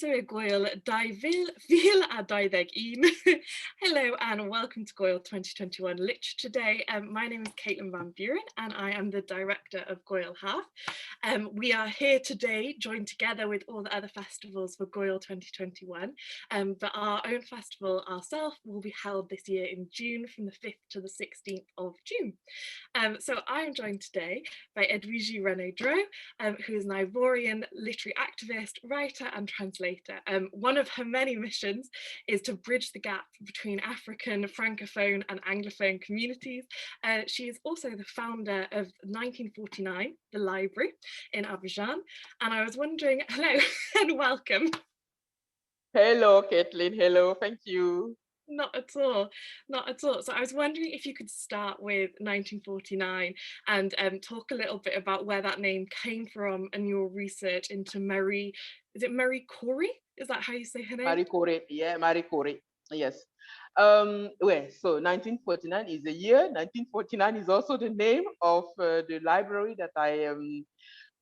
Croeso I Gwyl 2021. Hello and welcome to Gwyl 2021 Literature Today. My name is Caitlin Van Buren and I am the director of Gŵyl Haf. We are here today joined together with all the other festivals for Gwyl 2021, but our own festival ourselves will be held this year in June from the 5th to the 16th of June. So I am joined today by Edwige-Renée Dro, who is an Ivorian literary activist, writer and translator. One of her many missions is to bridge the gap between African, Francophone and Anglophone communities. She is also the founder of 1949, the library in Adbidjan. And I was wondering, hello and welcome. Hello, Caitlin. Hello, thank you. Not at all, not at all. So I was wondering if you could start with 1949 and talk a little bit about where that name came from and your research into Marie, is it Marie Corey? Is that how you say her name? Marie Corey, yeah, Marie Corey, yes. Well, so 1949 is the year. 1949 is also the name of the library that I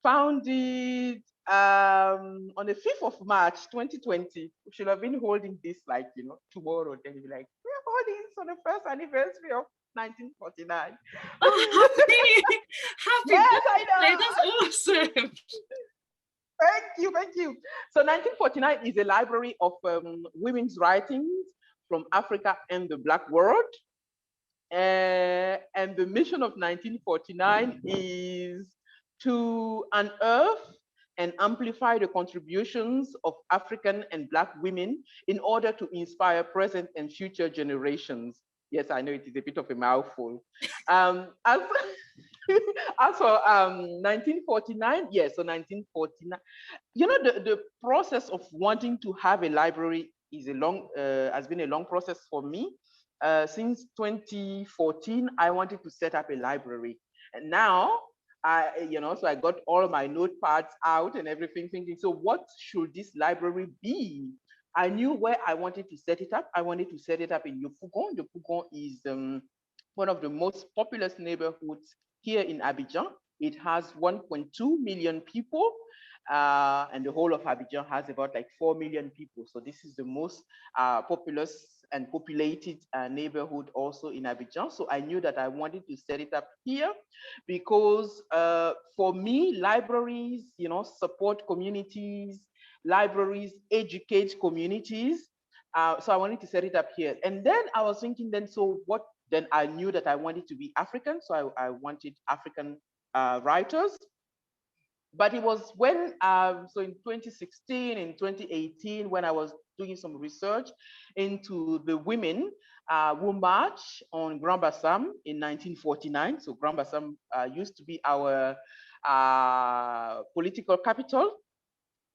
founded on the 5th of March 2020. We should have been holding this like, tomorrow. Then you'll be like, we're holding this on the first anniversary of 1949. Oh, happy yes, birthday. I know. That's awesome. Thank you. So 1949 is a library of women's writings from Africa and the Black world. And the mission of 1949 is to unearth and amplify the contributions of African and Black women in order to inspire present and future generations. Yes, I know it is a bit of a mouthful. As for 1949, yes, so 1949. The process of wanting to have a library is has been a long process for me. Since 2014, I wanted to set up a library, and now so I got all of my notepads out and everything, thinking, so what should this library be? I knew where I wanted to set it up. I wanted to set it up in Yopougon. Yopougon is one of the most populous neighborhoods here in Abidjan. It has 1.2 million people, and the whole of Abidjan has about like 4 million people. So this is the most populous and populated neighborhood also in Abidjan. So I knew that I wanted to set it up here because for me, libraries, support communities, libraries educate communities. So I wanted to set it up here. And then I was thinking then, so what, then I knew that I wanted to be African. So I wanted African writers. But it was when, so in 2016, in 2018, when I was doing some research into the women who marched on Grand Bassam in 1949. So Grand Bassam used to be our political capital.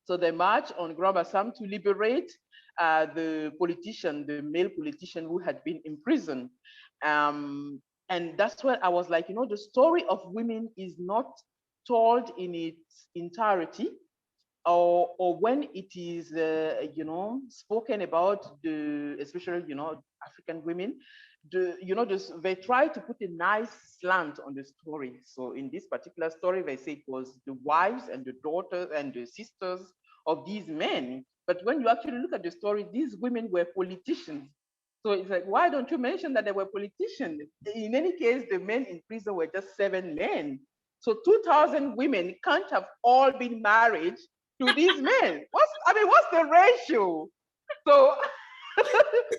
So they marched on Grand Bassam to liberate the politician, the male politician who had been imprisoned. And that's when I was like, the story of women is not told in its entirety, or when it is, spoken about, especially, African women, they try to put a nice slant on the story. So in this particular story, they say it was the wives and the daughters and the sisters of these men. But when you actually look at the story, these women were politicians. So it's like, why don't you mention that they were politicians? In any case, the men in prison were just 7 men. So 2,000 women can't have all been married to these men. What's the ratio? So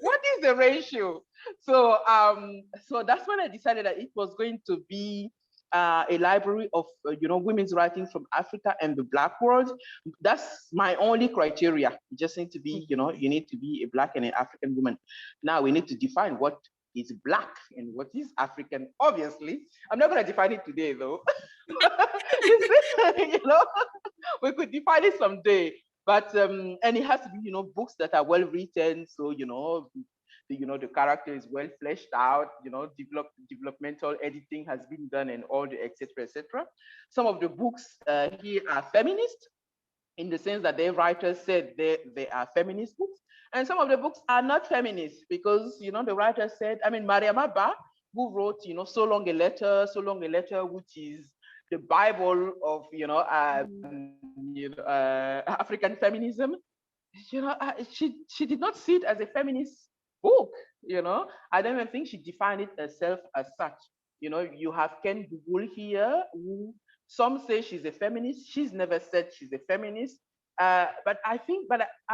what is the ratio? So so that's when I decided that it was going to be a library of women's writings from Africa and the Black world. That's my only criteria. You just need to be, you need to be a Black and an African woman. Now we need to define what is Black and what is African. Obviously, I'm not going to define it today, though. We could define it someday. But and it has to be, books that are well written. So the character is well fleshed out. Developmental editing has been done, and all the etc. etc. Some of the books here are feminist, in the sense that their writers said they are feminist books. And some of the books are not feminist because, the writer said, Mariam Abba, who wrote, So Long a Letter, which is the Bible of, African feminism. she did not see it as a feminist book. I don't even think she defined it herself as such. You have Ken Gugul here, who some say she's a feminist. She's never said she's a feminist. But I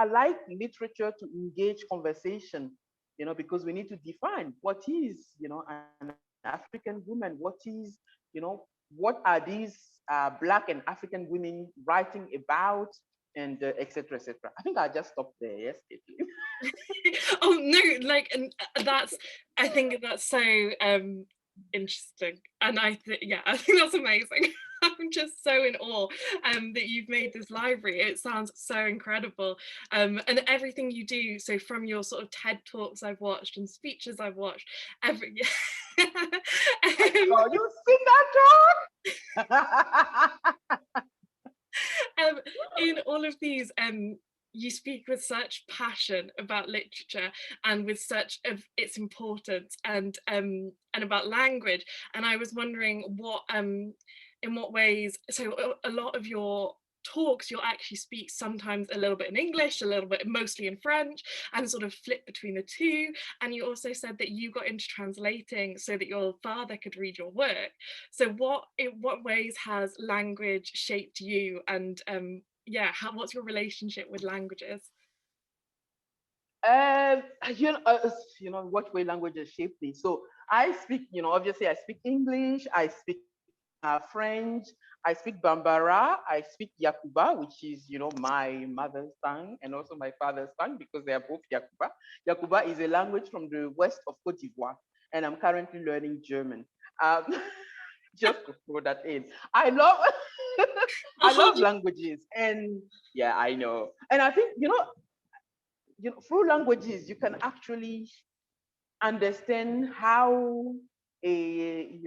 like literature to engage conversation, because we need to define what is, an African woman, what are these Black and African women writing about, and et cetera, et cetera. I think I'll just stop there. Yes, Oh no, like, and I think that's so interesting, and I think that's amazing. I'm just so in awe that you've made this library. It sounds so incredible, and everything you do. So from your sort of TED Talks I've watched and speeches I've watched, every oh, you've seen that talk? in all of these, you speak with such passion about literature and with such of its importance, and about language. And I was wondering in what ways, so a lot of your talks you'll actually speak sometimes a little bit in English, a little bit mostly in French, and sort of flip between the two. And you also said that you got into translating so that your father could read your work. So in what ways has language shaped you, and what's your relationship with languages? Um, what way languages shape me. So I speak, obviously I speak English, I speak French, I speak Bambara, I speak Yakuba, which is, my mother's tongue and also my father's tongue, because they are both Yakuba. Yakuba is a language from the west of Côte d'Ivoire, and I'm currently learning German. Um, just to throw that in. I love I love languages, and yeah, I know. And I think, through languages you can actually understand how a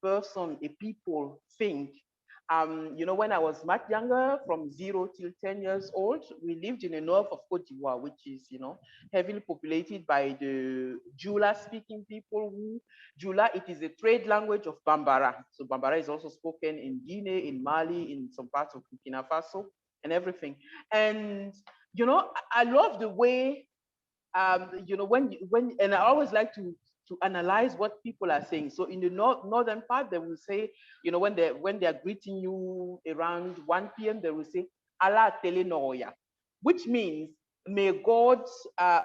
person, a people think. When I was much younger, from 0 till 10 years old, we lived in the north of Cote d'Ivoire, which is, heavily populated by the Jula speaking people. Jula, it is a trade language of Bambara. So Bambara is also spoken in Guinea, in Mali, in some parts of Burkina Faso and everything. And, I love the way, and I always like to analyze what people are saying. So in the northern part, they will say, when they're greeting you around 1 p.m., they will say "Allah telenoya," which means may God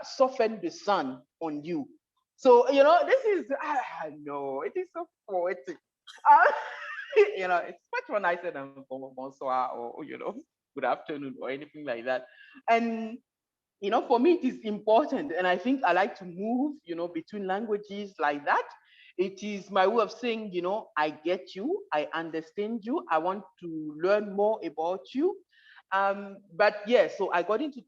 soften the sun on you. So this is no, it is so poetic. It's much more nicer than bonsoir or good afternoon or anything like that. And for me, it is important. And I think I like to move, between languages like that. It is my way of saying, I get you, I understand you, I want to learn more about you. But yeah, so I got into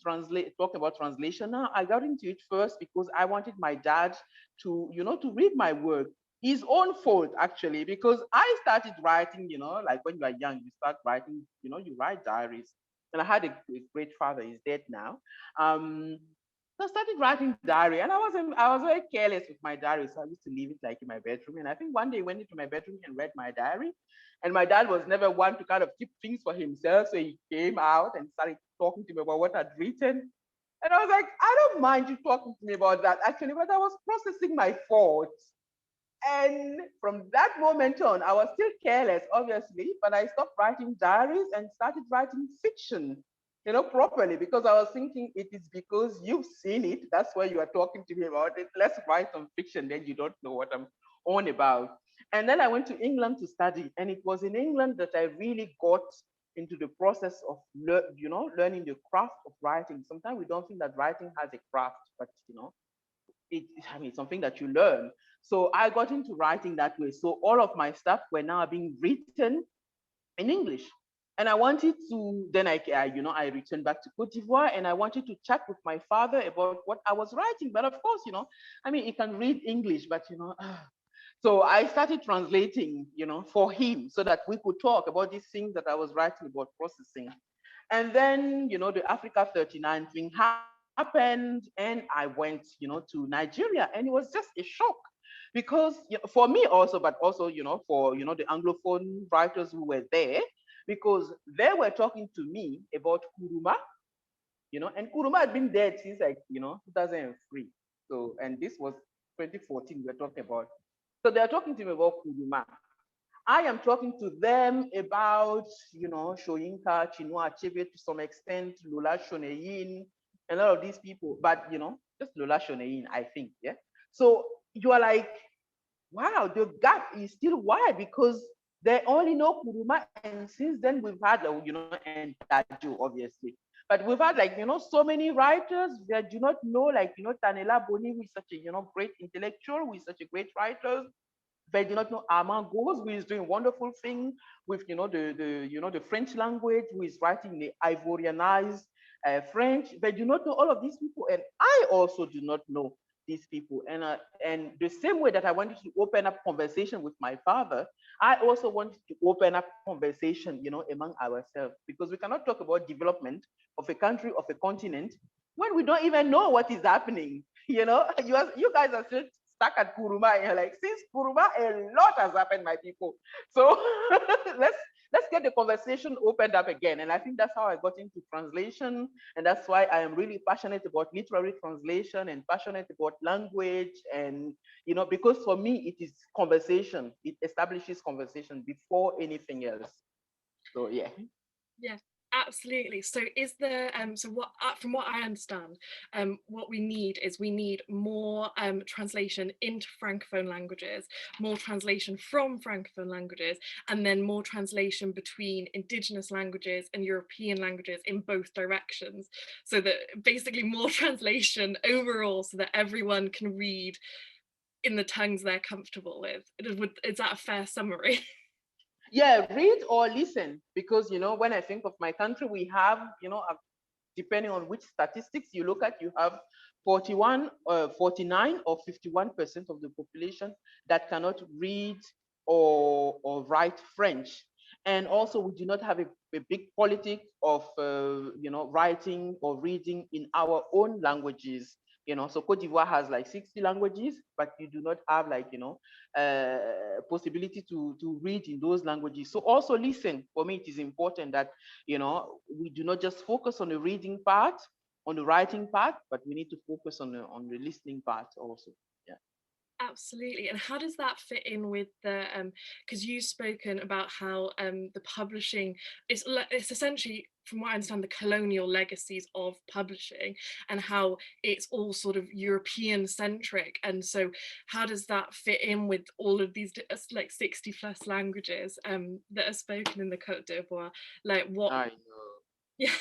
talk about translation now. I got into it first because I wanted my dad to read my work. His own fault, actually, because I started writing, like when you are young, you start writing, you write diaries. And I had a great father, he's dead now. So I started writing diary, and I was very careless with my diary, so I used to leave it like in my bedroom. And I think one day he went into my bedroom and read my diary, and my dad was never one to kind of keep things for himself, so he came out and started talking to me about what I'd written. And I was like, I don't mind you talking to me about that, actually, but I was processing my thoughts. And from that moment on, I was still careless, obviously, but I stopped writing diaries and started writing fiction, properly, because I was thinking it is because you've seen it. That's why you are talking to me about it. Let's write some fiction, then you don't know what I'm on about. And then I went to England to study. And it was in England that I really got into the process of, learning the craft of writing. Sometimes we don't think that writing has a craft, but, it's something that you learn. So I got into writing that way. So all of my stuff were now being written in English. And I wanted to, then I returned back to Cote d'Ivoire, and I wanted to chat with my father about what I was writing. But of course, he can read English, but so I started translating, for him, so that we could talk about these things that I was writing about processing. And then, the Africa 39 thing happened, and I went, to Nigeria, and it was just a shock, because for me also, but also, for, the Anglophone writers who were there, because they were talking to me about Kuruma, and Kuruma had been dead since like, 2003. So, and this was 2014 we're talking about. So they're talking to me about Kuruma. I am talking to them about, Shoyinka, Chinua Achebe to some extent, Lola Shoneyin, and all of these people, but, just Lola Shoneyin, I think, yeah? So you are like, wow, the gap is still wide because they only know Kuruma, and since then we've had, and Daju, obviously. But we've had like, so many writers that do not know, like, Tanela Boni, who is such a, great intellectual, who is such a great writer. They do not know Armand Gauze, who is doing wonderful thing with, the French language, who is writing the Ivorianized French. They do not know all of these people, and I also do not know these people. And the same way that I wanted to open up conversation with my father, I also wanted to open up conversation, among ourselves, because we cannot talk about development of a country, of a continent, when we don't even know what is happening. You guys are still stuck at Kuruma, and you're like, since Kuruma, a lot has happened, my people. So let's get the conversation opened up again. And I think that's how I got into translation. And that's why I am really passionate about literary translation and passionate about language. And, because for me, it is conversation. It establishes conversation before anything else. So, yeah. Yes, absolutely. So is there so what from what I understand, what we need is more translation into francophone languages, more translation from francophone languages, and then more translation between indigenous languages and European languages in both directions, so that basically more translation overall, so that everyone can read in the tongues they're comfortable with. Is that a fair summary? Yeah, read or listen, because when I think of my country, we have, depending on which statistics you look at, you have 49 or 51% of the population that cannot read or write French. And also we do not have a big politic of writing or reading in our own languages. So Côte d'Ivoire has like 60 languages, but you do not have like, possibility to read in those languages. So also listen, for me, it is important that, we do not just focus on the reading part, on the writing part, but we need to focus on the listening part also. Yeah. Absolutely. And how does that fit in with the because you've spoken about how the publishing it's essentially, from what I understand, the colonial legacies of publishing, and how it's all sort of European centric, and so how does that fit in with all of these like 60 plus languages that are spoken in the Côte d'Ivoire? Like what? I know. Yeah.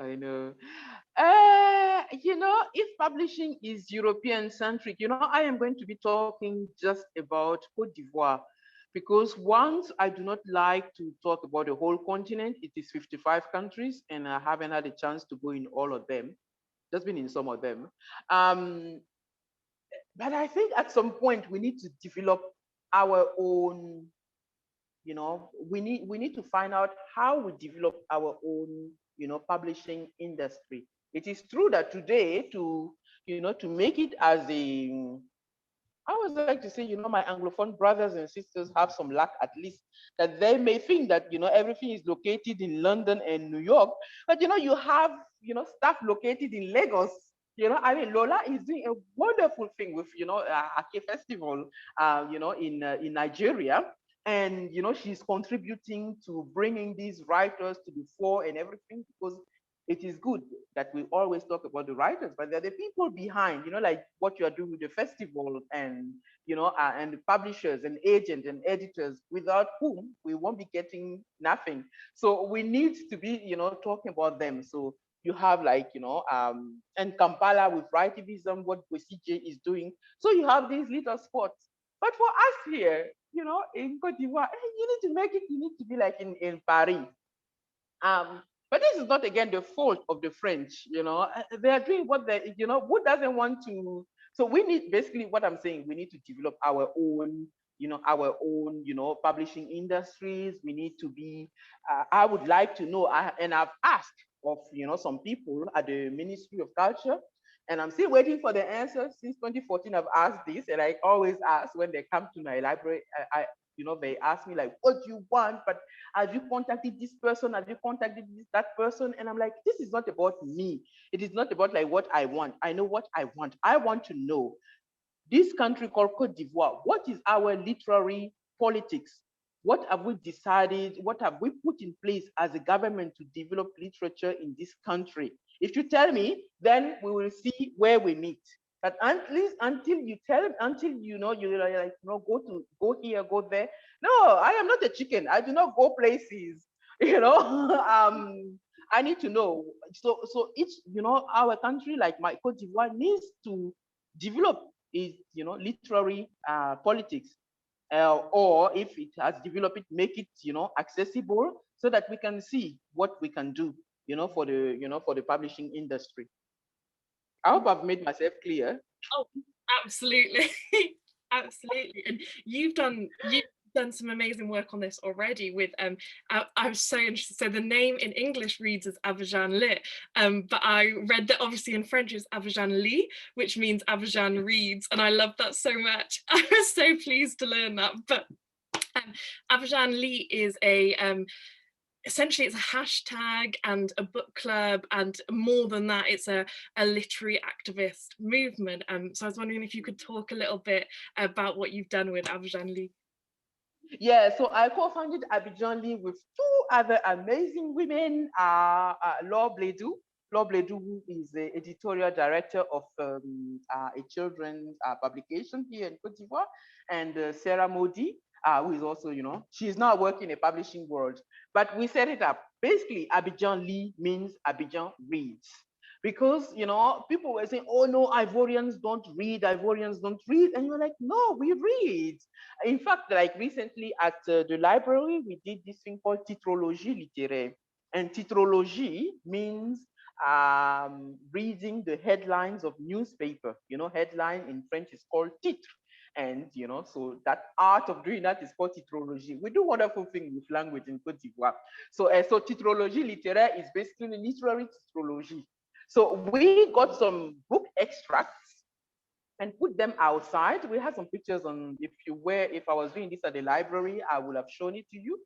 I know. If publishing is European centric, I am going to be talking just about Cote d'Ivoire, because once I do not like to talk about the whole continent. It is 55 countries, and I haven't had a chance to go in all of them, just been in some of them. Um, but I think at some point we need to develop our own, we need to find out how we develop our own, publishing industry. It is true that today, to make it as a, I always like to say, my Anglophone brothers and sisters have some luck, at least, that they may think that, everything is located in London and New York, but, you have, stuff located in Lagos. I mean, Lola is doing a wonderful thing with, Ake Festival, in Nigeria. And, she's contributing to bringing these writers to the fore and everything, because it is good that we always talk about the writers, but they're the people behind, like what you are doing with the festival, and, and the publishers and agents and editors, without whom we won't be getting nothing. So we need to be, talking about them. So you have like, and Kampala with Writivism, what CJ is doing. So you have these little spots. But for us here, in Cote d'Ivoire, you need to make it, you need to be like in Paris. But this is not, again, the fault of the French. They are doing what they, who doesn't want to. So we need, basically what I'm saying, we need to develop our own, publishing industries. We need to be, I would like to know, and I've asked of, some people at the Ministry of Culture, and I'm still waiting for the answer. Since 2014, I've asked this, and I always ask when they come to my library, they ask me like, what do you want? But have you contacted this person? Have you contacted that person? And I'm like, this is not about me. It is not about like what I want. I know what I want. I want to know this country called Côte d'Ivoire, what is our literary politics? What have we decided? What have we put in place as a government to develop literature in this country? If you tell me, then we will see where we meet. But at least until you tell, until you know, you like, go here, go there. No, I am not a chicken. I do not go places. I need to know. So each, our country, like my Côte d'Ivoire, needs to develop is literary politics, or if it has developed it, make it accessible so that we can see what we can do for the publishing industry. I hope I've made myself clear. Oh, absolutely. Absolutely. And you've done some amazing work on this already with I was so interested. So the name in English reads as Adbidjan Lit, but I read that obviously in French it's Adbidjan Lit, which means Adbidjan reads, and I love that so much. I was so pleased to learn that. But Adbidjan Lit is essentially it's a hashtag and a book club, and more than that, it's a literary activist movement. So I was wondering if you could talk a little bit about what you've done with Adbidjan Lit. Yeah, so I co-founded Adbidjan Lit with two other amazing women, Laure Bledou. Laure Bledou, who is the editorial director of a children's publication here in Côte d'Ivoire, and Sarah Modi, who is also, she's now working in a publishing world. But we set it up. Basically, Adbidjan Lit means Abidjan reads. Because, people were saying, oh no, Ivorians don't read, Ivorians don't read. And you're like, no, we read. In fact, like recently at the library, we did this thing called titrologie littéraire. And titrologie means reading the headlines of newspaper. Headline in French is called titre. And, so that art of doing that is called titrologie. We do wonderful things with language in Côte d'Ivoire. So titrologie littéraire is basically literary titrologie. So we got some book extracts and put them outside. We have some pictures on, if I was doing this at the library, I would have shown it to you.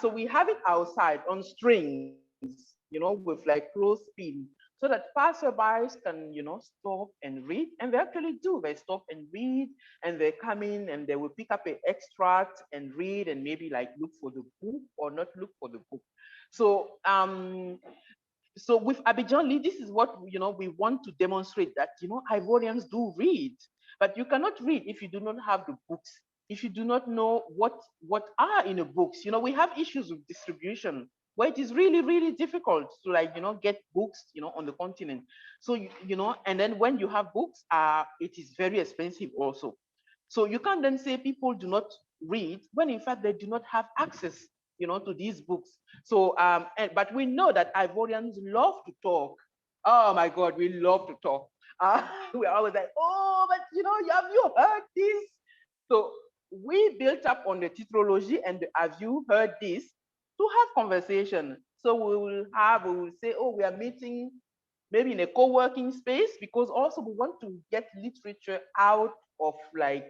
So we have it outside on strings, with like clothespin, so that passerbys can, stop and read. And they actually do. They stop and read, and they come in and they will pick up an extract and read, and maybe like look for the book or not look for the book. So with Adbidjan Lit, this is what we want to demonstrate, that Ivorians do read, but you cannot read if you do not have the books, if you do not know what are in the books. We have issues with distribution where it is really, really difficult to get books on the continent. So and then when you have books, it is very expensive also. So you can't then say people do not read when in fact they do not have access to these books. So, but we know that Ivorians love to talk. Oh my God, we love to talk. We're always like, oh, but have you heard this? So we built up on the titrology and the have you heard this to have conversation. So we will say, oh, we are meeting maybe in a co-working space, because also we want to get literature out of the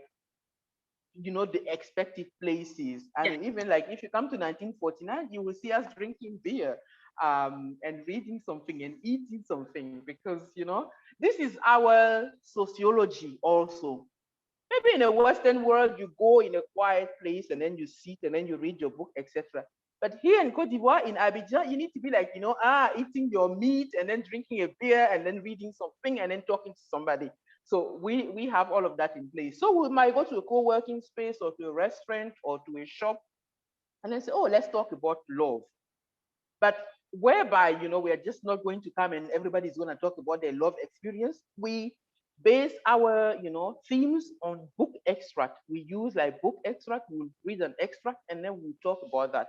expected places. And even like if you come to 1949, you will see us drinking beer and reading something and eating something, because this is our sociology also. Maybe in a Western world, you go in a quiet place and then you sit and then you read your book, etc. But here in Côte d'Ivoire, in Abidjan, you need to be like, eating your meat and then drinking a beer and then reading something and then talking to somebody. So we have all of that in place. So we might go to a co-working space or to a restaurant or to a shop and then say, oh, let's talk about love. But whereby, we are just not going to come and everybody's going to talk about their love experience. We base our, themes on book extract. We use like book extract, we'll read an extract and then we'll talk about that.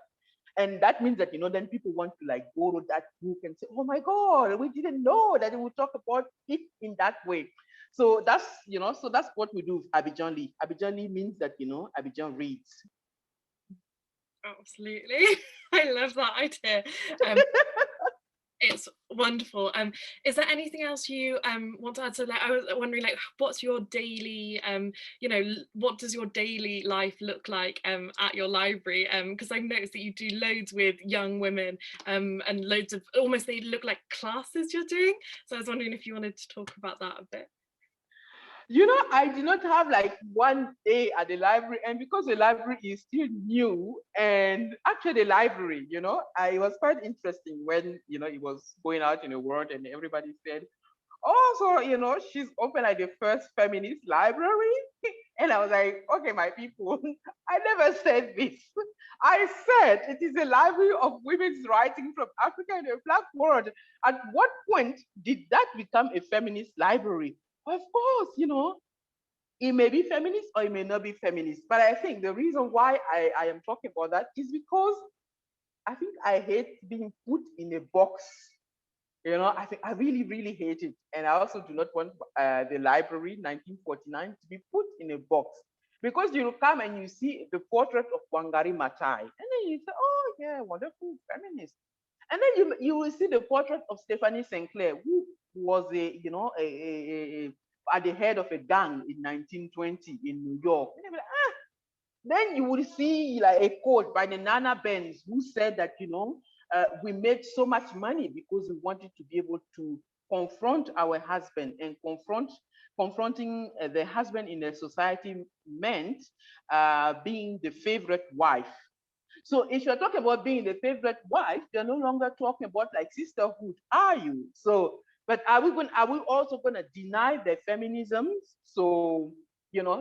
And that means that, then people want to like borrow that book and say, oh my God, we didn't know that it would talk about it in that way. So that's, so that's what we do with Adbidjan Lit. Adbidjan Lit means that, Abidjan reads. Absolutely. I love that idea. It's Wonderful. Is there anything else you want to add? So like, I was wondering, like, what's your daily, what does your daily life look like at your library? Because I've noticed that you do loads with young women and loads of, almost they look like classes you're doing. So I was wondering if you wanted to talk about that a bit. You know, I did not have like one day at the library, and because the library is still new, and actually the library, it was quite interesting when, it was going out in the world and everybody said, oh, so, she's open like the first feminist library. And I was like, okay, my people, I never said this. I said it is a library of women's writing from Africa and the Black world. At what point did that become a feminist library? Of course, it may be feminist or it may not be feminist. But I think the reason why I am talking about that is because I think I hate being put in a box. I think I really, really hate it. And I also do not want the library 1949 to be put in a box. Because you come and you see the portrait of Wangari Maathai, and then you say, oh yeah, wonderful feminist. And then you will see the portrait of Stephanie Sinclair, who was at the head of a gang in 1920 in New York. And like, then you will see like a quote by the Nana Benz, who said that, we made so much money because we wanted to be able to confront our husband, and confronting the husband in the society meant being the favorite wife. So if you're talking about being the favorite wife, you're no longer talking about like sisterhood, are you? So, but are we also gonna deny the feminism? So,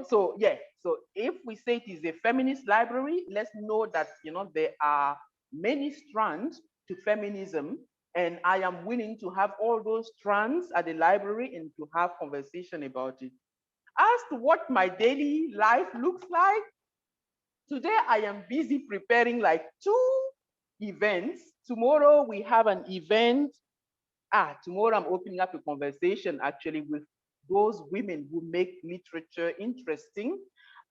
so yeah. So if we say it is a feminist library, let's know that there are many strands to feminism, and I am willing to have all those strands at the library and to have conversation about it. As to what my daily life looks like, today I am busy preparing like 2 events. Tomorrow we have an event. Tomorrow I'm opening up a conversation actually with those women who make literature interesting.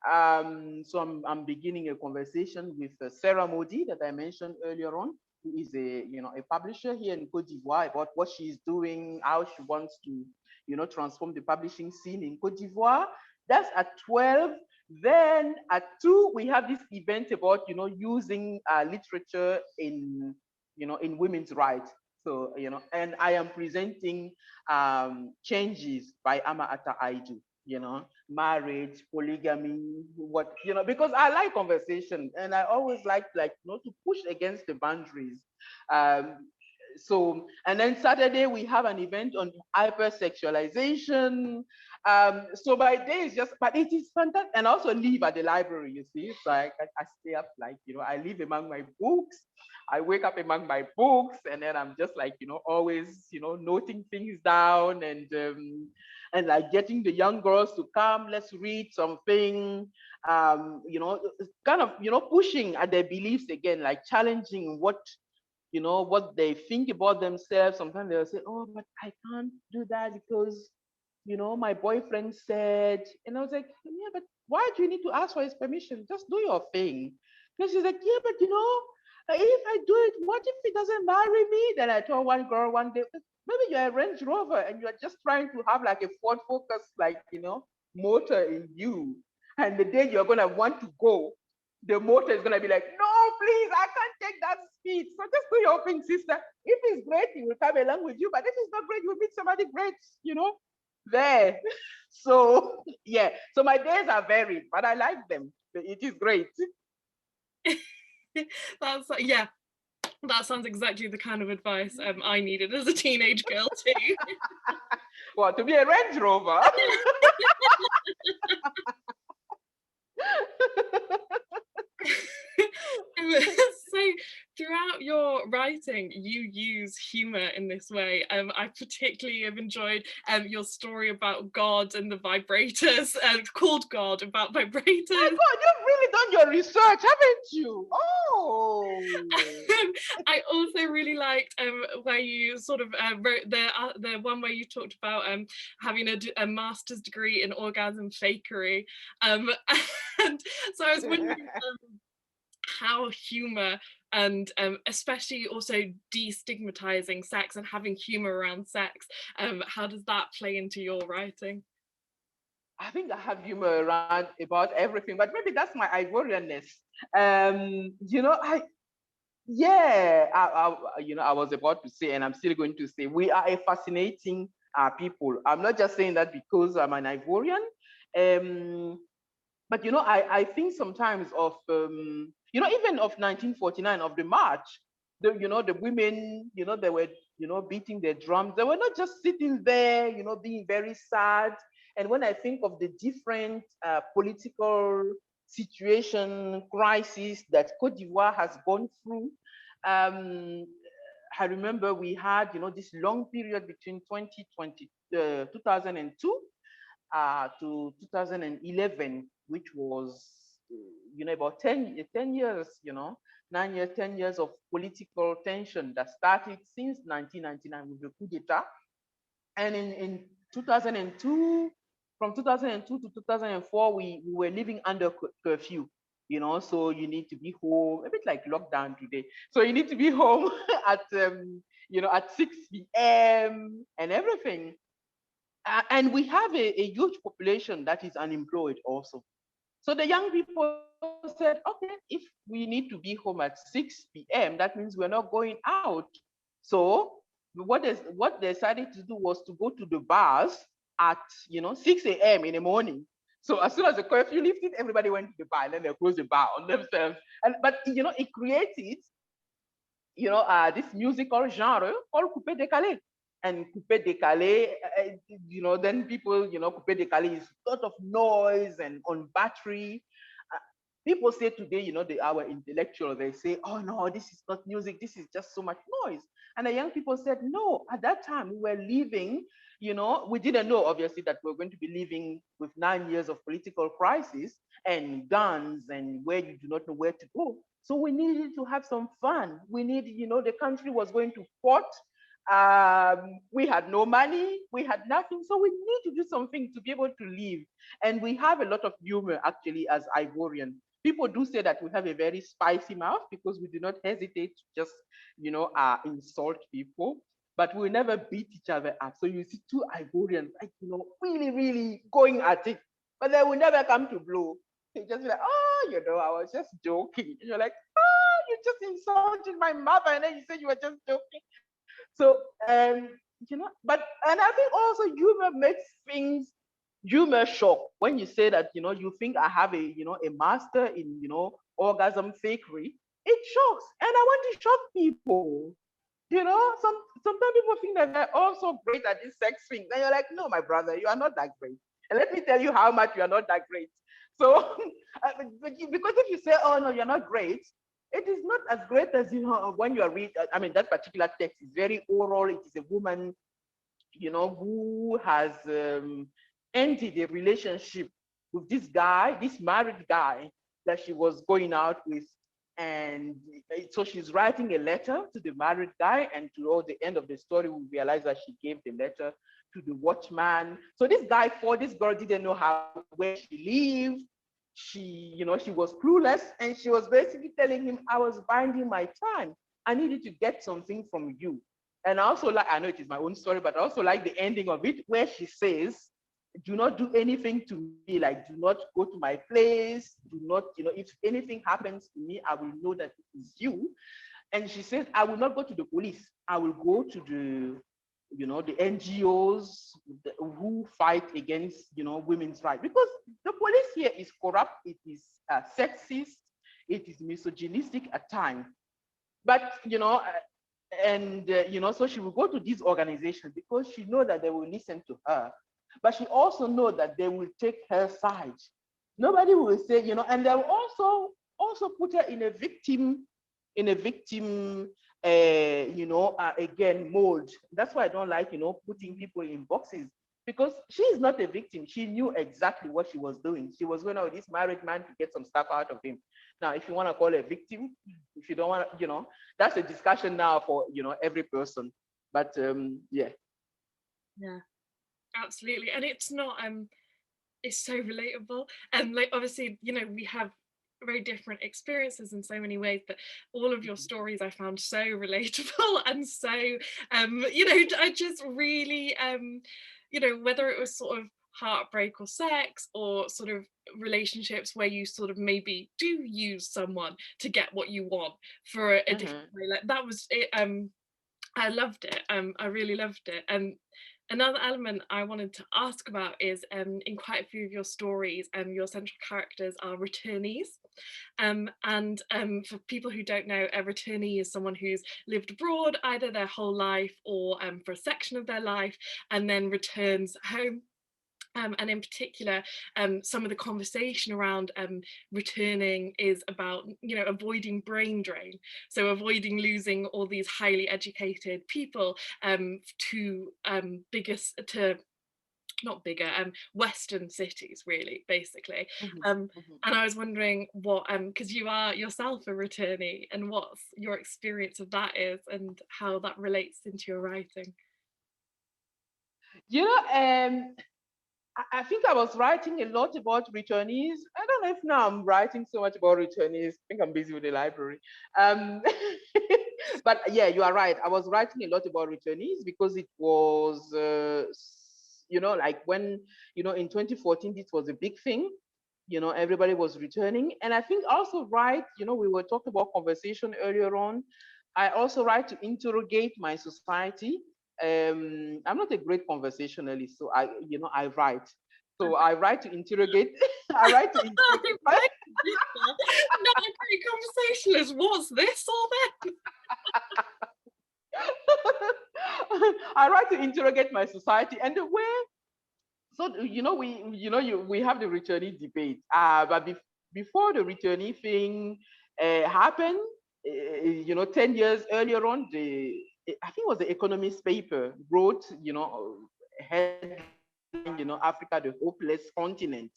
So I'm beginning a conversation with Sarah Modi that I mentioned earlier on, who is a publisher here in Côte d'Ivoire, about what she's doing, how she wants to transform the publishing scene in Côte d'Ivoire. That's at 12. Then at 2 we have this event about using literature in in women's rights. So and I am presenting Changes by Ama Ata Aiju. Marriage, polygamy, what because I like conversation, and I always like to push against the boundaries. So, and then Saturday we have an event on hypersexualization. So my day is just, but it is fantastic. And I also live at the library, you see. So I stay up like, I live among my books. I wake up among my books, and then I'm just like, always, noting things down, and like getting the young girls to come, let's read something, kind of, pushing at their beliefs again, like challenging what they think about themselves. Sometimes they'll say, oh, but I can't do that because, my boyfriend said, and I was like, yeah, but why do you need to ask for his permission? Just do your thing. And she's like, yeah, but if I do it, what if he doesn't marry me? Then I told one girl one day, maybe you're a Range Rover and you're just trying to have like a Ford Focus, like, motor in you. And the day you're going to want to go, the motor is going to be like, no, please, I can't take that speed. So just do your thing, sister. If it's great, he will come along with you. But if it's not great, you'll meet somebody great, there. So, yeah. So my days are varied, but I like them. It is great. That's, yeah, that sounds exactly the kind of advice I needed as a teenage girl too. Well, to be a Range Rover. So throughout your writing, you use humor in this way. I particularly have enjoyed your story about God and the vibrators, called God, about vibrators. Oh God, you've really done your research, haven't you? Oh. I also really liked where you sort of wrote the one where you talked about having a master's degree in orgasm fakery, and so I was wondering how humor and especially also destigmatizing sex and having humor around sex. How does that play into your writing? I think I have humor around about everything, but maybe that's my Ivorianness. You know, I was about to say, and I'm still going to say, we are a fascinating people. I'm not just saying that because I'm an Ivorian, but I think sometimes of even of 1949, of the march, the women, they were beating their drums. They were not just sitting there, being very sad. And when I think of the different political situation, crisis that Côte d'Ivoire has gone through, I remember we had, this long period between 2002 to 2011, which was, about 10 years, 9 years, 10 years of political tension that started since 1999 with the coup d'etat. And in 2002, from 2002 to 2004, we were living under curfew, so you need to be home, a bit like lockdown today. So you need to be home at, at 6 p.m. and everything. And we have a huge population that is unemployed also. So the young people said, okay, if we need to be home at 6 p.m., that means we're not going out. So what they decided to do was to go to the bars at 6 a.m. in the morning. So as soon as the curfew lifted, everybody went to the bar, and then they closed the bar on themselves. But it created this musical genre called coupé décalé. And coupé décalé, then people, coupé décalé is a lot of noise and on battery. People say today, our intellectual, they say, oh no, this is not music, this is just so much noise. And the young people said, no, at that time we were living, we didn't know obviously that we we're going to be living with 9 years of political crisis and guns and where you do not know where to go. So we needed to have some fun. We needed, the country was going to port. We had no money, we had nothing. So we need to do something to be able to live. And we have a lot of humor actually as Ivorian. People do say that we have a very spicy mouth because we do not hesitate to just, insult people, but we never beat each other up. So you see two Ivorians, like, really, really going at it, but they will never come to blow. They just be like, oh, I was just joking. And you're like, oh, you just insulted my mother, and then you said you were just joking. So, and I think also humor makes things humor shock. When you say that, you think I have a master in, orgasm fakery, it shocks. And I want to shock people. Sometimes people think that they're also great at this sex thing. Then you're like, no, my brother, you are not that great. And let me tell you how much you are not that great. So, because if you say, oh no, you're not great, it is not as great as, when you are reading. I mean, that particular text is very oral. It is a woman, who has ended a relationship with this guy, this married guy that she was going out with. And so she's writing a letter to the married guy, and toward the end of the story, we realize that she gave the letter to the watchman. So this girl didn't know where she lived. She was clueless, and she was basically telling him, I was biding my time. I needed to get something from you. And I also I know it is my own story, but I also like the ending of it where she says, do not do anything to me, like do not go to my place, do not, if anything happens to me, I will know that it is you. And she says, I will not go to the police. I will go to the NGOs who fight against, women's rights, because the police here is corrupt, it is sexist, it is misogynistic at times. But, so she will go to these organizations because she knows that they will listen to her. But she also knows that they will take her side. Nobody will say, and they will also put her in a victim, again, mold. That's why I don't like, putting people in boxes, because she is not a victim. She knew exactly what she was doing. She was going out with this married man to get some stuff out of him. Now, if you want to call her a victim, if you don't want to, that's a discussion now for, every person. But yeah. Yeah, absolutely. And it's not, it's so relatable. And like, obviously, we have very different experiences in so many ways, but all of your stories I found so relatable and so, you know, I just really, you know, whether it was sort of heartbreak or sex or sort of relationships where you sort of maybe do use someone to get what you want for a different way, like that was it. I loved it. I really loved it. Another element I wanted to ask about is in quite a few of your stories, your central characters are returnees. For people who don't know, a returnee is someone who's lived abroad either their whole life or for a section of their life and then returns home. And in particular, some of the conversation around returning is about, you know, avoiding brain drain. So avoiding losing all these highly educated people to not bigger, Western cities, really, basically. And I was wondering what, because you are yourself a returnee, and what's your experience of that is and how that relates into your writing. You know, I think I was writing a lot about returnees. I don't know if now I'm writing so much about returnees. I think I'm busy with the library. But yeah, you are right. I was writing a lot about returnees because it was, you know, like when, you know, in 2014, this was a big thing. You know, everybody was returning. And I think also write, you know, we were talking about conversation earlier on. I also write to interrogate my society. I'm not a great conversationalist, so I, you know, I write. So I write to interrogate. I write to interrogate. Not a great conversationalist. What's this all then? I write to interrogate my society, and the way. So you know, we have the returnee debate. But before the returnee thing happened, you know, 10 years earlier on, I think it was the Economist paper wrote, you know, headline, you know, Africa the hopeless continent.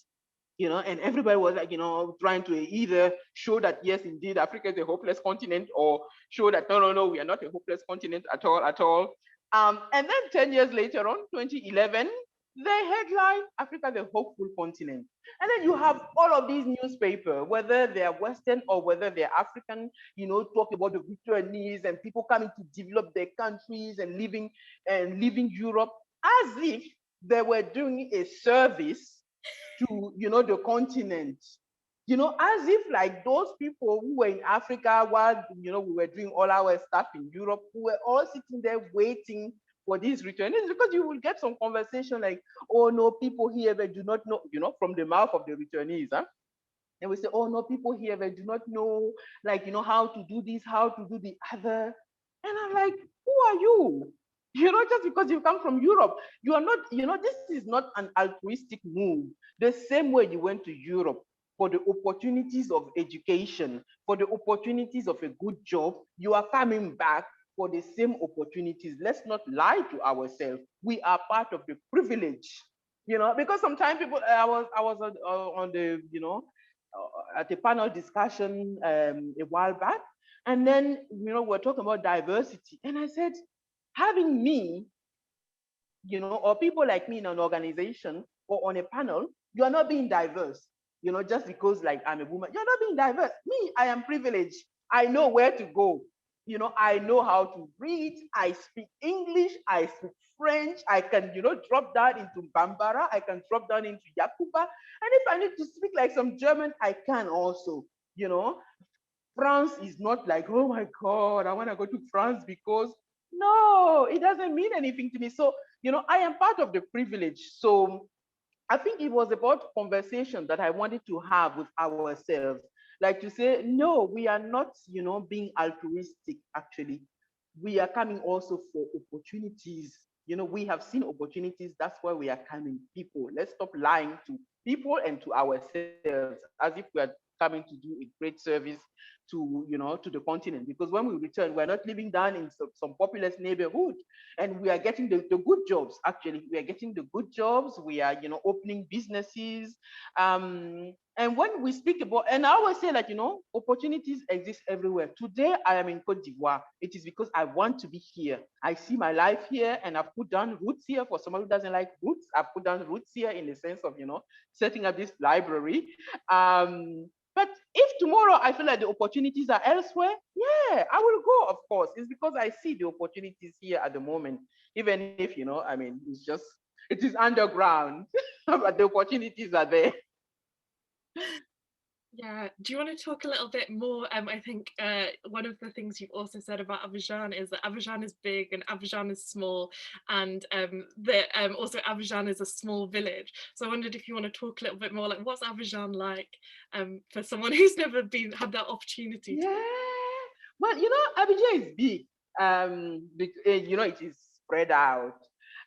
You know, and everybody was like, you know, trying to either show that yes, indeed, Africa is a hopeless continent, or show that no, we are not a hopeless continent at all, at all. And then 10 years later on, 2011, the headline, Africa the hopeful continent. And then you have all of these newspapers, whether they're Western or whether they're African, you know, talk about the returnees and people coming to develop their countries and leaving Europe, as if they were doing a service to, you know, the continent, you know, as if like those people who were in Africa while, you know, we were doing all our stuff in Europe, who were all sitting there waiting for these returnees, because you will get some conversation like, oh no, people here they do not know, you know, from the mouth of the returnees, huh? And we say, oh no, people here they do not know, like, you know, how to do this, how to do the other. And I'm like, who are you? You know, just because you come from Europe, you are not, you know, this is not an altruistic move. The same way you went to Europe for the opportunities of education, for the opportunities of a good job, you are coming back for the same opportunities. Let's not lie to ourselves. We are part of the privilege, you know, because sometimes people, I was on the, you know, at a panel discussion a while back, and then, you know, we're talking about diversity, and I said, having me, you know, or people like me in an organization or on a panel, you are not being diverse, you know, just because like I'm a woman, you're not being diverse. Me, I am privileged. I know where to go. You know, I know how to read. I speak English. I speak French. I can, you know, drop down into Bambara. I can drop down into Yakuba. And if I need to speak like some German, I can also, you know. France is not like, oh my God, I want to go to France because no, it doesn't mean anything to me. So, you know, I am part of the privilege. So I think it was about conversation that I wanted to have with ourselves. Like to say, no, we are not, you know, being altruistic, actually. We are coming also for opportunities. You know, we have seen opportunities. That's why we are coming. People, let's stop lying to people and to ourselves as if we are coming to do a great service to, you know, to the continent. Because when we return, we're not living down in some populous neighborhood, and we are getting the good jobs. Actually, we are getting the good jobs. We are, you know, opening businesses. And when we speak about, and I always say that, you know, opportunities exist everywhere. Today, I am in Côte d'Ivoire. It is because I want to be here. I see my life here, and I've put down roots here. For someone who doesn't like roots, I've put down roots here in the sense of, you know, setting up this library. But if tomorrow I feel like the opportunities are elsewhere, yeah, I will go, of course. It's because I see the opportunities here at the moment, even if, I mean, it is underground, but the opportunities are there. Yeah, do you want to talk a little bit more? I think one of the things you've also said about Abidjan is that Abidjan is big and Abidjan is small, and that also Abidjan is a small village. So I wondered if you want to talk a little bit more, like what's Abidjan like for someone who's never had that opportunity to. Yeah. Well, Abidjan is big. It is spread out.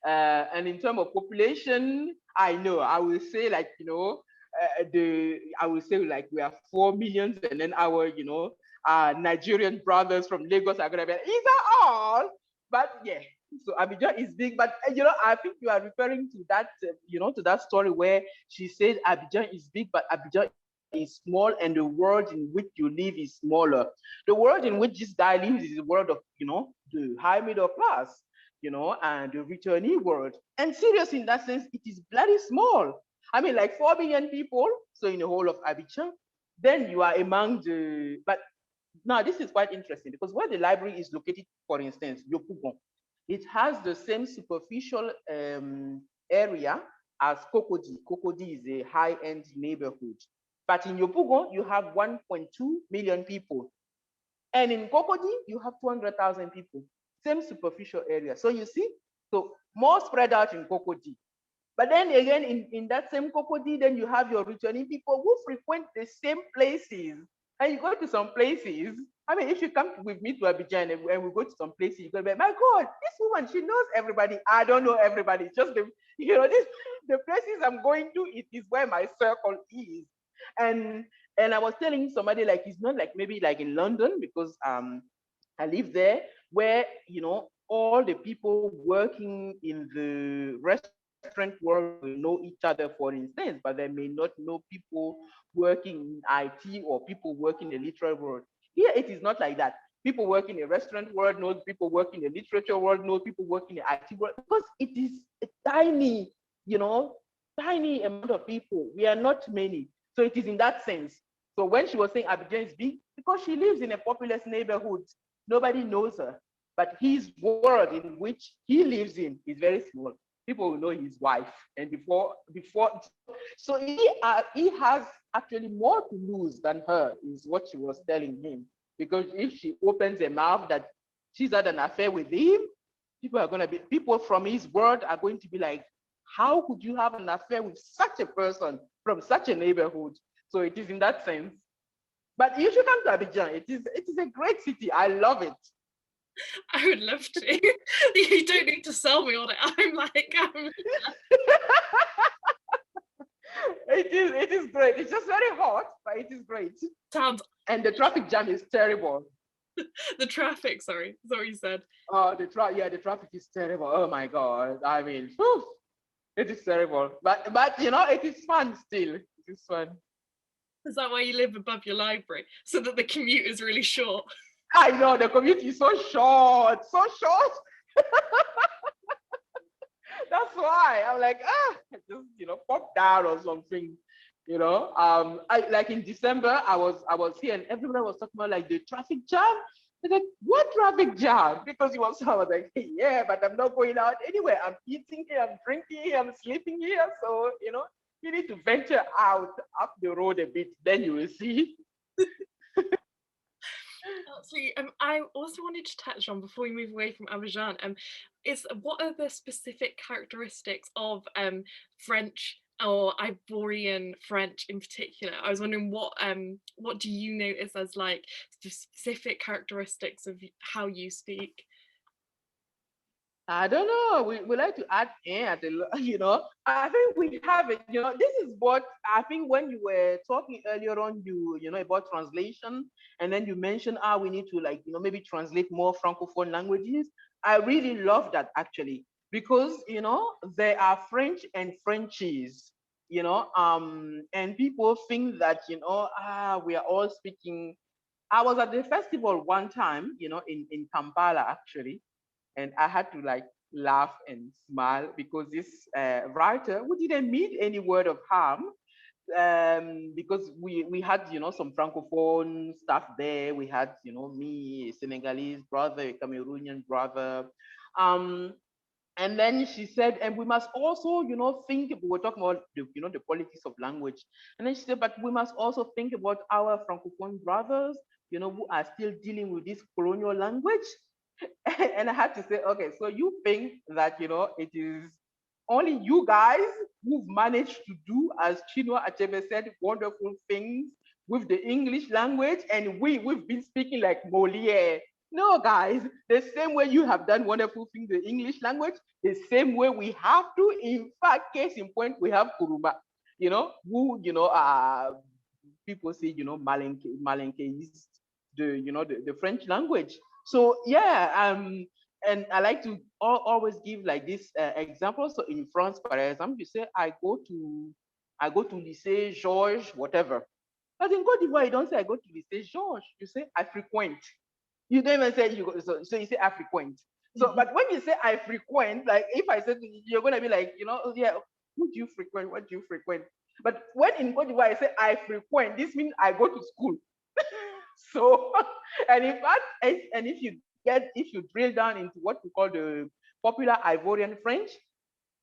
And in terms of population, I will say like, I will say like we are 4 million, and then our, Nigerian brothers from Lagos are gonna be like, is that all? But yeah, so Abidjan is big, but I think you are referring to that, to that story where she said Abidjan is big, but Abidjan is small, and the world in which you live is smaller. The world in which this guy lives is the world of, the high middle class, and the returnee world. And serious in that sense, it is bloody small. I mean, like 4 million people, so in the whole of Abidjan, then you are among but now this is quite interesting because where the library is located, for instance, Yopougon, it has the same superficial area as Cocody. Cocody is a high-end neighborhood. But in Yopougon, you have 1.2 million people. And in Cocody, you have 200,000 people. Same superficial area. So you see, so more spread out in Cocody. But then again, in that same Cocody, then you have your returning people who frequent the same places. And you go to some places. I mean, if you come with me to Abidjan and we go to some places, you go, my God, this woman, she knows everybody. I don't know everybody. Just the places I'm going to, it is where my circle is. And I was telling somebody like it's not like maybe like in London because I live there where all the people working in the restaurant world will know each other, for instance, but they may not know people working in IT or people working in the literary world. Here it is not like that. People working in the restaurant world knows people working in the literature world, knows people working in the IT world, because it is a tiny, tiny amount of people. We are not many. So it is in that sense. So when she was saying Abidjan is big, because she lives in a populous neighborhood, nobody knows her. But his world in which he lives in is very small. People will know his wife. And before, so he has actually more to lose than her, is what she was telling him. Because if she opens a mouth that she's had an affair with him, people from his world are going to be like, how could you have an affair with such a person from such a neighborhood? So it is in that sense. But you should come to Abidjan. It is a great city. I love it. I would love to. You don't need to sell me on it. I'm like, it is great. It's just very hot, but it is great. Sounds. And the traffic jam is terrible. The traffic, sorry, is that what you said? Oh, the traffic is terrible. Oh my God. I mean, whew, it is terrible. But it is fun still. It is fun. Is that why you live above your library? So that the commute is really short? I know, the commute is so short, so short. That's why I'm like, just pop down or something. I like in December I was here and everybody was talking about like the traffic jam. I was like, what traffic jam? Because I was like, hey, yeah, but I'm not going out anywhere. I'm eating here, I'm drinking here, I'm sleeping here. So you need to venture out up the road a bit, then you will see. Absolutely. I also wanted to touch on, before we move away from Abidjan, is what are the specific characteristics of French or Ivorian French in particular? I was wondering what do you notice as like the specific characteristics of how you speak? I don't know. We like to add at I think we have it. This is what I think when you were talking earlier on, about translation, and then you mentioned we need to like maybe translate more francophone languages. I really love that actually because there are French and Frenchies, and people think that we are all speaking. I was at the festival one time, in Kampala actually, and I had to like laugh and smile because this writer who didn't mean any word of harm because we had, some Francophone stuff there. We had, me, a Senegalese brother, a Cameroonian brother. And then she said, and we must also, think, we were talking about the politics of language. And then she said, but we must also think about our Francophone brothers, who are still dealing with this colonial language. And I had to say, okay, so you think that, it is only you guys who've managed to do, as Chinua Achebe said, wonderful things with the English language, and we've been speaking like Moliere. No, guys, the same way you have done wonderful things in the English language, the same way we have to. In fact, case in point, we have Kuruma, who, people say, Malinke is the French language. So yeah, and I like to always give like this example. So in France, for example, you say I go to Lycée Georges, whatever. But in Côte d'Ivoire, you don't say I go to Lycée Georges. You say I frequent. You don't even say you go. So you say I frequent. So, but when you say I frequent, like if I said you're gonna be like, yeah, who do you frequent? What do you frequent? But when in Côte d'Ivoire I say I frequent, this means I go to school. So, and in fact, and if you drill down into what we call the popular Ivorian French,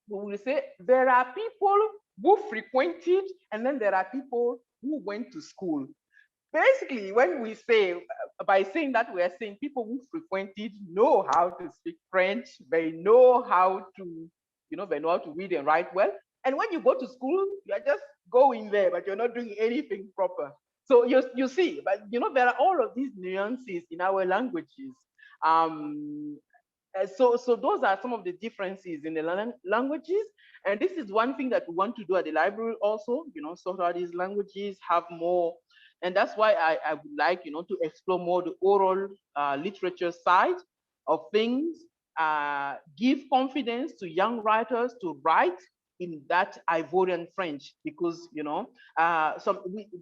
we will say there are people who frequented, and then there are people who went to school. Basically, when we say, by saying that, we are saying people who frequented know how to speak French, they know how to, they know how to read and write well. And when you go to school, you're just going there, but you're not doing anything proper. So you see, but there are all of these nuances in our languages. So those are some of the differences in the languages. And this is one thing that we want to do at the library also, sort out these languages, have more. And that's why I would like, to explore more the oral literature side of things, give confidence to young writers to write in that Ivorian French, because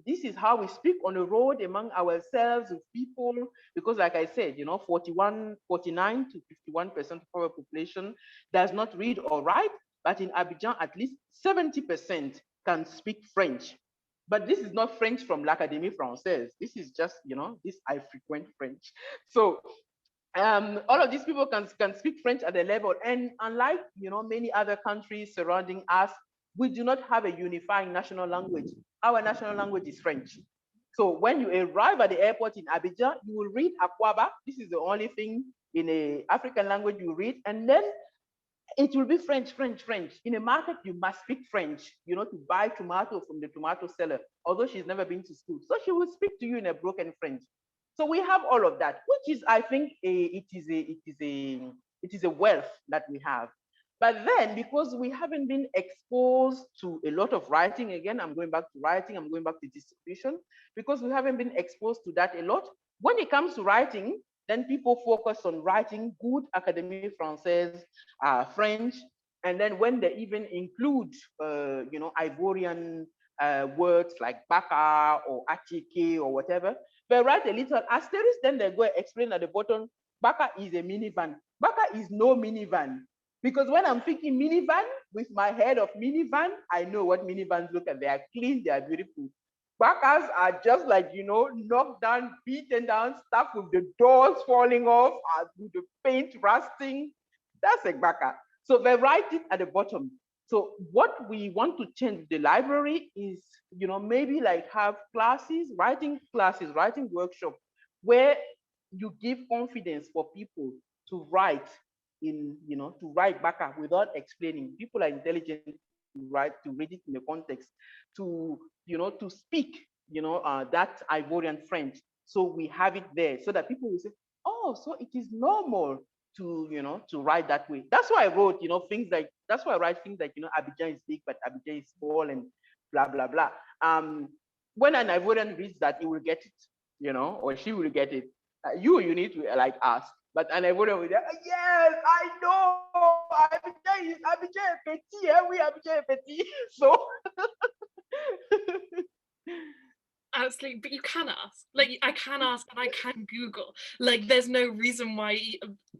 this is how we speak on the road among ourselves with people, because like I said, 49 to 51% of our population does not read or write, but in Abidjan at least 70% can speak French. But this is not French from l'Académie Française. This is just, this I frequent French. So all of these people can speak French at a level. And unlike, many other countries surrounding us, we do not have a unifying national language. Our national language is French. So when you arrive at the airport in Abidjan, you will read Akwaba. This is the only thing in an African language you read. And then it will be French, French, French. In a market, you must speak French, to buy tomato from the tomato seller, although she's never been to school. So she will speak to you in a broken French. So we have all of that, which is, I think, it is a wealth that we have. But then, because we haven't been exposed to a lot of writing, again, I'm going back to writing, I'm going back to distribution, because we haven't been exposed to that a lot. When it comes to writing, then people focus on writing good Académie Française, French, and then when they even include, Ivorian words like baka or atike or whatever, they write a little asterisk, then they go explain at the bottom, baka is a minivan. Baka is no minivan. Because when I'm thinking minivan, with my head of minivan, I know what minivans look like. They are clean, they are beautiful. Bakas are just like, knocked down, beaten down, stuff with the doors falling off, with the paint rusting. That's a baka. So they write it at the bottom. So what we want to change the library is, maybe like have writing workshop, where you give confidence for people to write to write baka without explaining. People are intelligent to read it in the context, to speak that Ivorian French. So we have it there so that people will say, oh, so it is normal to to write that way. That's why I wrote things like, that's why I write things like Abidjan is big but Abidjan is small and blah blah blah. When an Ivorian reads that, he will get it, or she will get it. You need to like ask. But an Ivorian will say, yes, I know, Abidjan est petit, oui, Abidjan est petit. So absolutely, but you can ask. Like, I can ask and I can Google. Like, there's no reason why,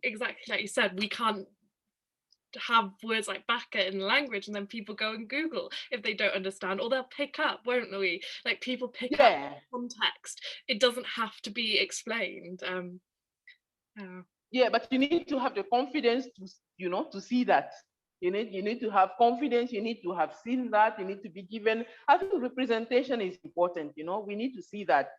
exactly like you said, we can't have words like baka in language, and then people go and Google if they don't understand, or they'll pick up, won't we? Like people pick up Yeah. context. It doesn't have to be explained. Yeah, but you need to have the confidence to, to see that. You need to have confidence. You need to have seen that. You need to be given. I think representation is important. We need to see that.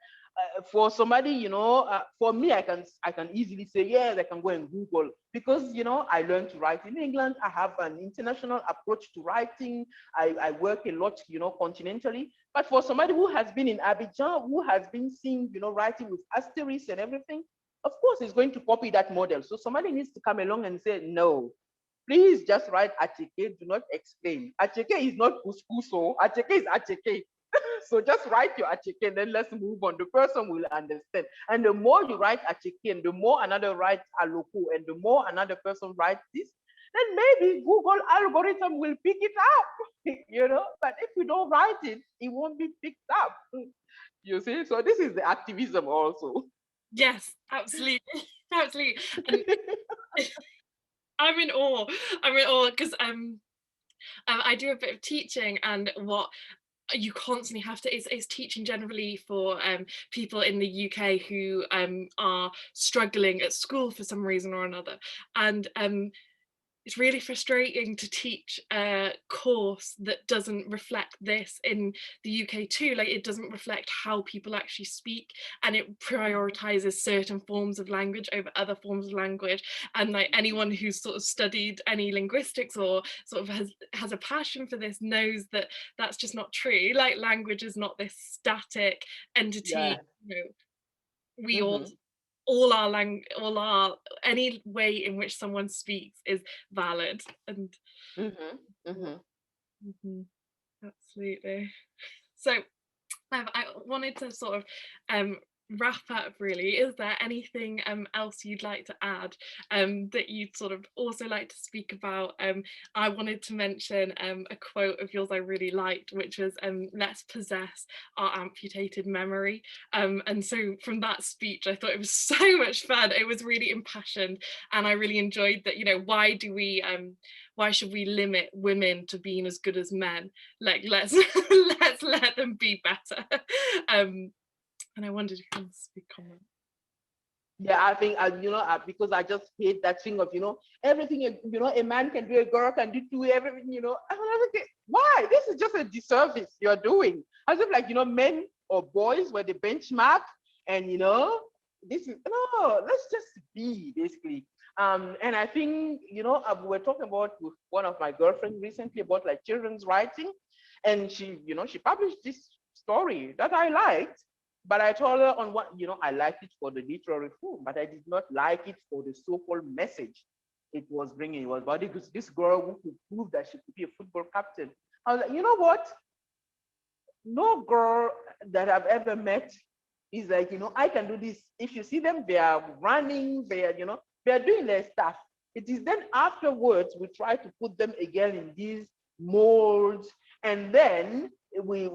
For somebody, for me, I can easily say yes. I can go and Google because I learned to write in England. I have an international approach to writing. I work a lot, continentally. But for somebody who has been in Abidjan, who has been seeing, writing with asterisks and everything, of course, it's going to copy that model. So somebody needs to come along and say, no, please just write Acheke, do not explain. Acheke is not couscous, Acheke is Acheke. So just write your Acheke and then let's move on. The person will understand. And the more you write Acheke and the more another writes Aloko and the more another person writes this, then maybe Google algorithm will pick it up, But if we don't write it, it won't be picked up. You see? So this is the activism also. Yes, absolutely. Absolutely. And I'm in awe. I'm in awe because I do a bit of teaching, and what you constantly have to is teaching generally for people in the UK who are struggling at school for some reason or another. And it's really frustrating to teach a course that doesn't reflect this in the UK too. Like, it doesn't reflect how people actually speak, and it prioritizes certain forms of language over other forms of language. And like anyone who's sort of studied any linguistics or sort of has a passion for this knows that that's just not true. Like, language is not this static entity. Yeah. We all our any way in which someone speaks is valid. And absolutely. So I wanted to sort of wrap up really. Is there anything else you'd like to add that you'd sort of also like to speak about? I wanted to mention a quote of yours I really liked, which was let's possess our amputated memory. And so from that speech, I thought it was so much fun. It was really impassioned, and I really enjoyed that. Why should we limit women to being as good as men? Like, let's let's let them be better. And I wondered if you can speak on that. Yeah, I think, because I just hate that thing of, everything, a man can do, a girl can do everything, I'm like, why? This is just a disservice you're doing. As if like, men or boys were the benchmark and, this is, no, let's just be basically. And I think, we were talking about with one of my girlfriends recently about like children's writing. And she, she published this story that I liked. But I told her on what, I liked it for the literary form, but I did not like it for the so-called message it was bringing. It was about this girl who could prove that she could be a football captain. I was like, you know what? No girl that I've ever met is like, I can do this. If you see them, they are running, they are doing their stuff. It is then afterwards we try to put them again in these molds, and then we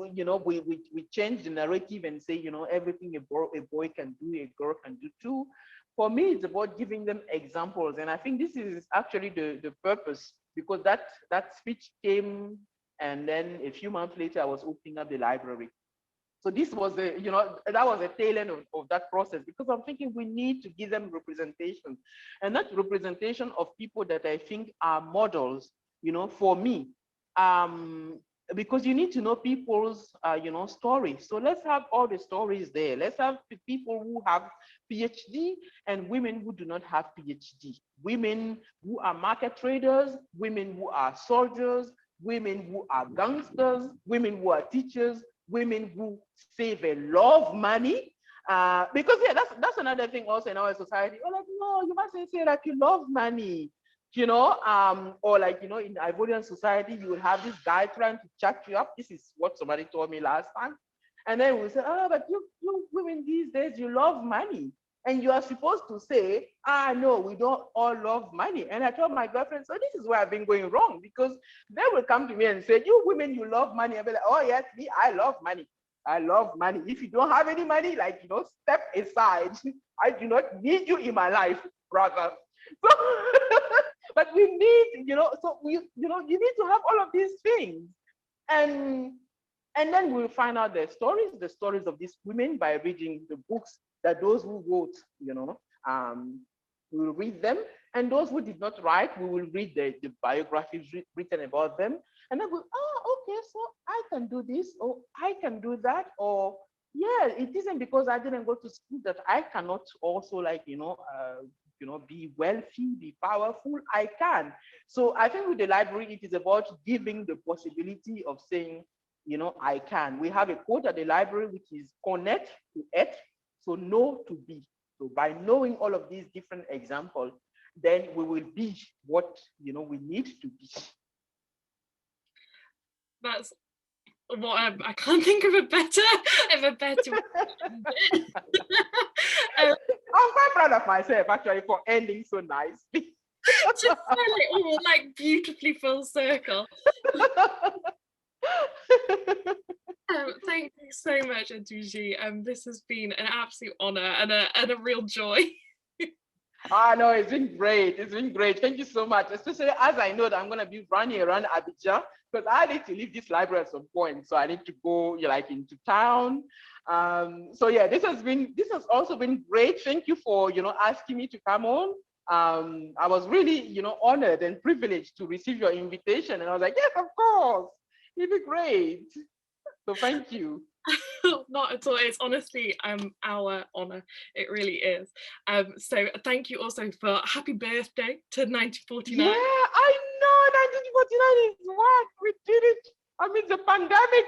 change the narrative and say, everything a boy can do, a girl can do too. For me, it's about giving them examples. And I think this is actually the purpose, because that speech came, and then a few months later, I was opening up the library. So this was that was a tail end of that process, because I'm thinking we need to give them representation, and that representation of people that I think are models, for me. Because you need to know people's, stories. So let's have all the stories there. Let's have people who have PhD and women who do not have PhD. Women who are market traders, women who are soldiers, women who are gangsters, women who are teachers, women who save a lot of money. Because yeah, that's another thing also in our society. Oh, like, no, you mustn't say that you love money. Or like, in Ivorian society, you will have this guy trying to chat you up. This is what somebody told me last time. And then we say, oh, but you women these days, you love money. And you are supposed to say, no, we don't all love money. And I told my girlfriend, so this is where I've been going wrong, because they will come to me and say, you women, you love money. I'll be like, oh yes, me, I love money. I love money. If you don't have any money, like, step aside. I do not need you in my life, brother. So But we need, so you need to have all of these things. And then we'll find out the stories of these women by reading the books that those who wrote, we will read them. And those who did not write, we will read the biographies written about them. And then we'll, okay, so I can do this, or I can do that, or yeah, it isn't because I didn't go to school that I cannot also be wealthy, be powerful. I can. So I think with the library, it is about giving the possibility of saying, I can. We have a quote at the library, which is connect to et, so know to be. So by knowing all of these different examples, then we will be what we need to be. That's what I can't think of a better I'm quite proud of myself actually for ending so nicely. Just so like beautifully full circle. Thank you so much, Edwige. This has been an absolute honor and a real joy. No, it's been great. It's been great. Thank you so much. Especially as I know that I'm going to be running around Abidjan, because I need to leave this library at some point. So I need to go into town. So yeah, this has also been great. Thank you for asking me to come on. I was really honored and privileged to receive your invitation, and I was like, yes, of course, it'd be great. So thank you. Not at all. It's honestly our honor. It really is. So thank you also for happy birthday to 1949. Yeah, I know 1949 is what we did it. I mean the pandemic.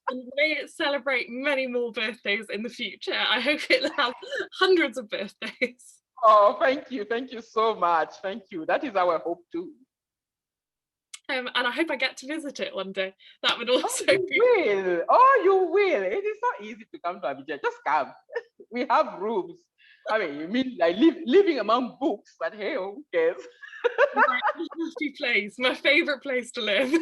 And may it celebrate many more birthdays in the future. I hope it'll have hundreds of birthdays. Oh, thank you so much. Thank you. That is our hope too. And I hope I get to visit it one day. That would also be. Will. Oh, you will. It is not easy to come to Abidjan. Just come. We have rooms. I mean, you mean like living among books, but hey, who cares? My happy place, my favorite place to live.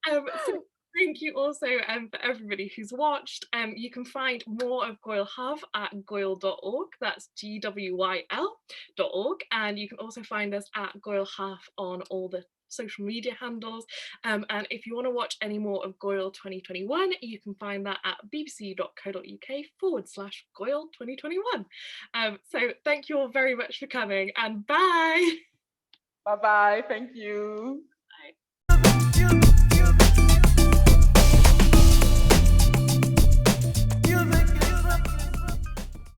So thank you also for everybody who's watched. You can find more of Gŵyl Haf at gwyl.org. That's GWYL.org. And you can also find us at Gŵyl Haf on all the social media handles. And if you want to watch any more of Gwyl 2021, you can find that at bbc.co.uk/Gwyl 2021. So thank you all very much for coming, and bye. Bye-bye. Thank you.